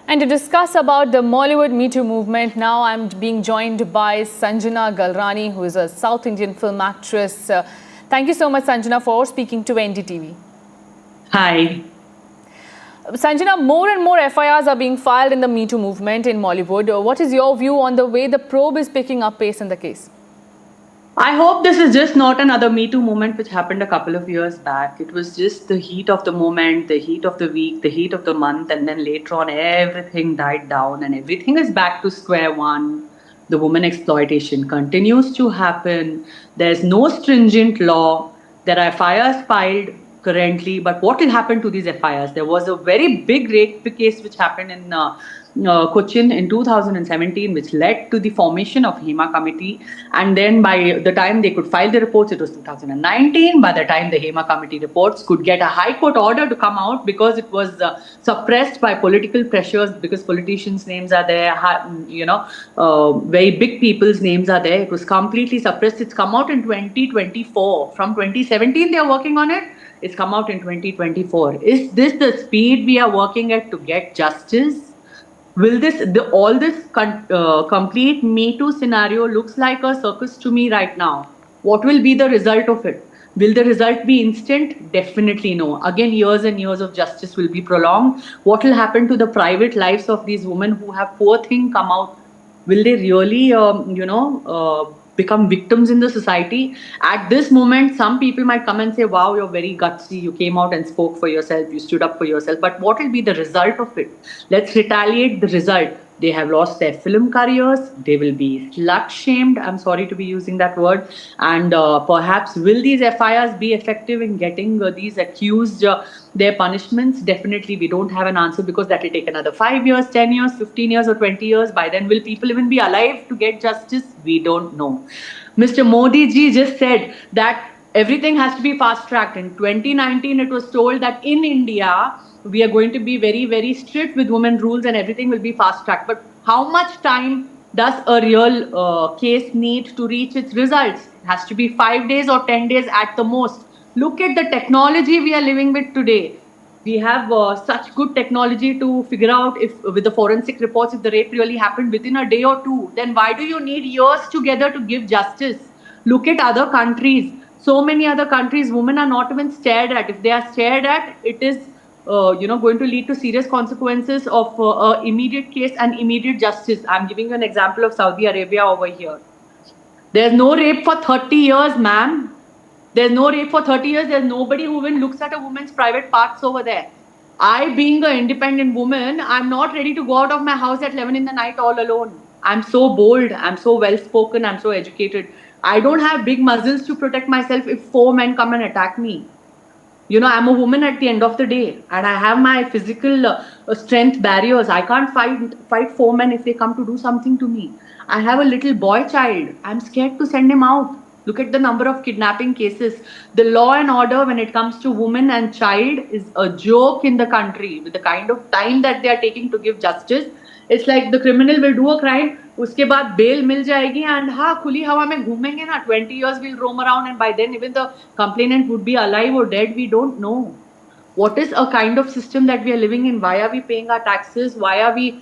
And to discuss about the Mollywood Me Too movement, now I'm being joined by Sanjana Galrani, who is a South Indian film actress. Thank you so much, Sanjana, for speaking to NDTV. Hi. Sanjana, more and more FIRs are being filed in the Me Too movement in Mollywood. What is your view on the way the probe is picking up pace in the case? I hope this is just not another Me Too moment which happened a couple of years back. It was just the heat of the moment, the heat of the week, the heat of the month, and then later on everything died down and everything is back to square one. The woman exploitation continues to happen. There's no stringent law. There are FIRs filed currently, but what will happen to these FIRs? There was a very big rape case which happened in Cochin in 2017, which led to the formation of HEMA committee. And then by the time they could file the reports, it was 2019. By the time the HEMA committee reports could get a high court order to come out, because it was suppressed by political pressures, because politicians' names are there, very big people's names are there. It was completely suppressed. It's come out in 2024. From 2017, they're working on it. It's come out in 2024. Is this the speed we are working at to get justice? Will all this complete Me Too scenario looks like a circus to me right now? What will be the result of it? Will the result be instant? Definitely no. Again, years and years of justice will be prolonged. What will happen to the private lives of these women who have, poor thing, come out? Will they really, become victims in the society? At this moment, some people might come and say, wow, you're very gutsy. You came out and spoke for yourself. You stood up for yourself. But what will be the result of it? Let's retaliate the result. They have lost their film careers. They will be slut shamed. I'm sorry to be using that word. And perhaps will these FIRs be effective in getting these accused their punishments? Definitely, we don't have an answer, because that will take another 5 years, 10 years, 15 years, or 20 years. By then, will people even be alive to get justice? We don't know. Mr. Modi ji just said that everything has to be fast tracked. In 2019, it was told that in India, we are going to be very, very strict with women rules and everything will be fast tracked. But how much time does a real case need to reach its results? It has to be 5 days or 10 days at the most. Look at the technology we are living with today. We have such good technology to figure out, if with the forensic reports, if the rape really happened within a day or two. Then why do you need years together to give justice? Look at other countries. So many other countries, women are not even stared at. If they are stared at, it is going to lead to serious consequences of immediate case and immediate justice. I'm giving you an example of Saudi Arabia over here. There's no rape for 30 years, ma'am. There's no rape for 30 years. There's nobody who even looks at a woman's private parts over there. I, being an independent woman, I'm not ready to go out of my house at 11 in the night all alone. I'm so bold. I'm so well-spoken. I'm so educated. I don't have big muscles to protect myself if 4 men come and attack me. I'm a woman at the end of the day, and I have my physical strength barriers. I can't fight 4 men if they come to do something to me. I have a little boy child. I'm scared to send him out. Look at the number of kidnapping cases. The law and order when it comes to woman and child is a joke in the country. With the kind of time that they are taking to give justice, it's like the criminal will do a crime, उसके बाद bail मिल जाएगी, and हाँ खुली हवा में घूमेंगे ना, 20 years we'll roam around, and by then even the complainant would be alive or dead. We don't know. What is a kind of system that we are living in? Why are we paying our taxes? Why are we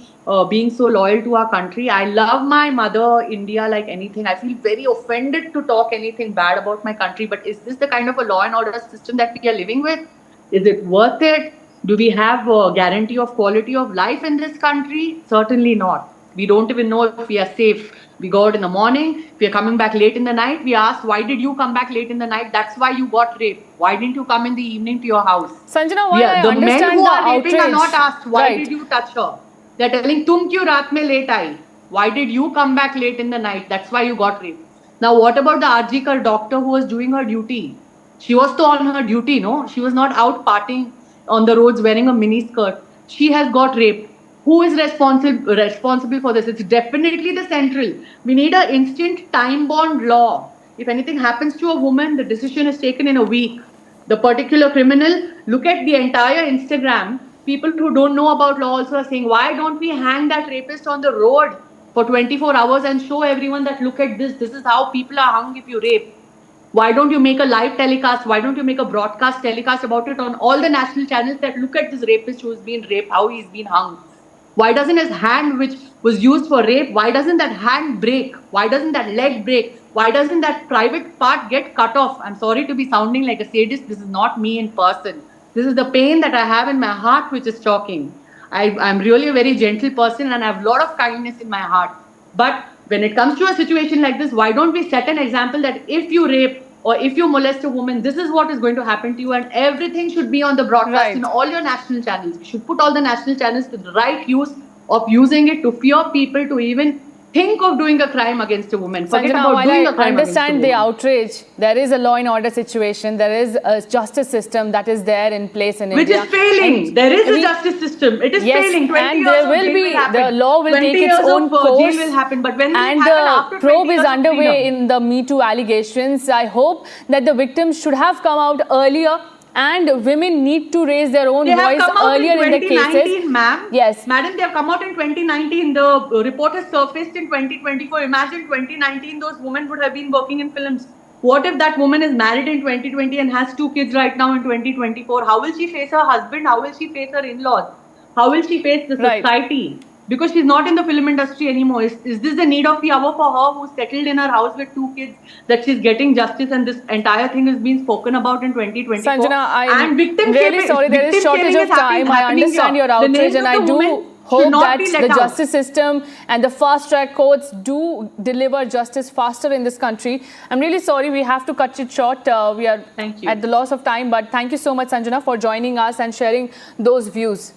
being so loyal to our country? I love my mother India like anything. I feel very offended to talk anything bad about my country, but is this the kind of a law and order system that we are living with? Is it worth it? Do we have a guarantee of quality of life in this country? Certainly not. We don't even know if we are safe. We go out in the morning. If we are coming back late in the night, we ask, why did you come back late in the night? That's why you got raped. Why didn't you come in the evening to your house? Sanjana, while I the understand men who the are raping outrage, are not asked, why right. did you touch her? They're telling, tum kyun raat mein late aayi? Why did you come back late in the night? That's why you got raped. Now, what about the RG Kar doctor who was doing her duty? She was still on her duty, no? She was not out partying on the roads wearing a mini skirt. She has got raped. Who is responsible for this? It's definitely the central. We need an instant time-bound law. If anything happens to a woman, the decision is taken in a week. The particular criminal, look at the entire Instagram. People who don't know about law also are saying, why don't we hang that rapist on the road for 24 hours and show everyone that, look at this. This is how people are hung if you rape. Why don't you make a live telecast? Why don't you make a broadcast telecast about it on all the national channels that, look at this rapist who's been raped, how he's been hung? Why doesn't his hand, which was used for rape, why doesn't that hand break? Why doesn't that leg break? Why doesn't that private part get cut off? I'm sorry to be sounding like a sadist. This is not me in person. This is the pain that I have in my heart, which is shocking. I'm really a very gentle person and I have a lot of kindness in my heart. But when it comes to a situation like this, why don't we set an example that if you rape or if you molest a woman, this is what is going to happen to you, and everything should be on the broadcast Right. in all your national channels. We should put all the national channels to the right use of using it to fear people to even think of doing a crime against a woman. Forget Sanjana, about while doing I a crime understand against the a woman. outrage, there is a law and order situation, there is a justice system that is there in place in Which India. is failing. And There is a we- justice system. It is Yes, failing. 20 and years there of will jail be, will happen. the law will 20 take its years own of course. jail will happen. But when will and it happen? the After 20 probe is years of underway freedom. in the Me Too allegations. I hope that the victims should have come out earlier, and women need to raise their own They have voice come out earlier in in the 2019, cases. ma'am. Yes. Madam, they have come out in 2019. The report has surfaced in 2024. Imagine 2019, those women would have been working in films. What if that woman is married in 2020 and has 2 kids right now in 2024? How will she face her husband? How will she face her in-laws? How will she face the Right. society? Because she's not in the film industry anymore. Is this the need of the hour for her who's settled in her house with 2 kids, that she's getting justice, and this entire thing is being spoken about in 2024? Sanjana, I'm and victim really shaming- sorry, there is victim shortage shaming of is happening- time. I happening understand here. your The outrage, names and of I the do women hope should not that be the let out. justice system and the fast track courts do deliver justice faster in this country. I'm really sorry, we have to cut it short. We are Thank you. at the loss of time, but thank you so much, Sanjana, for joining us and sharing those views.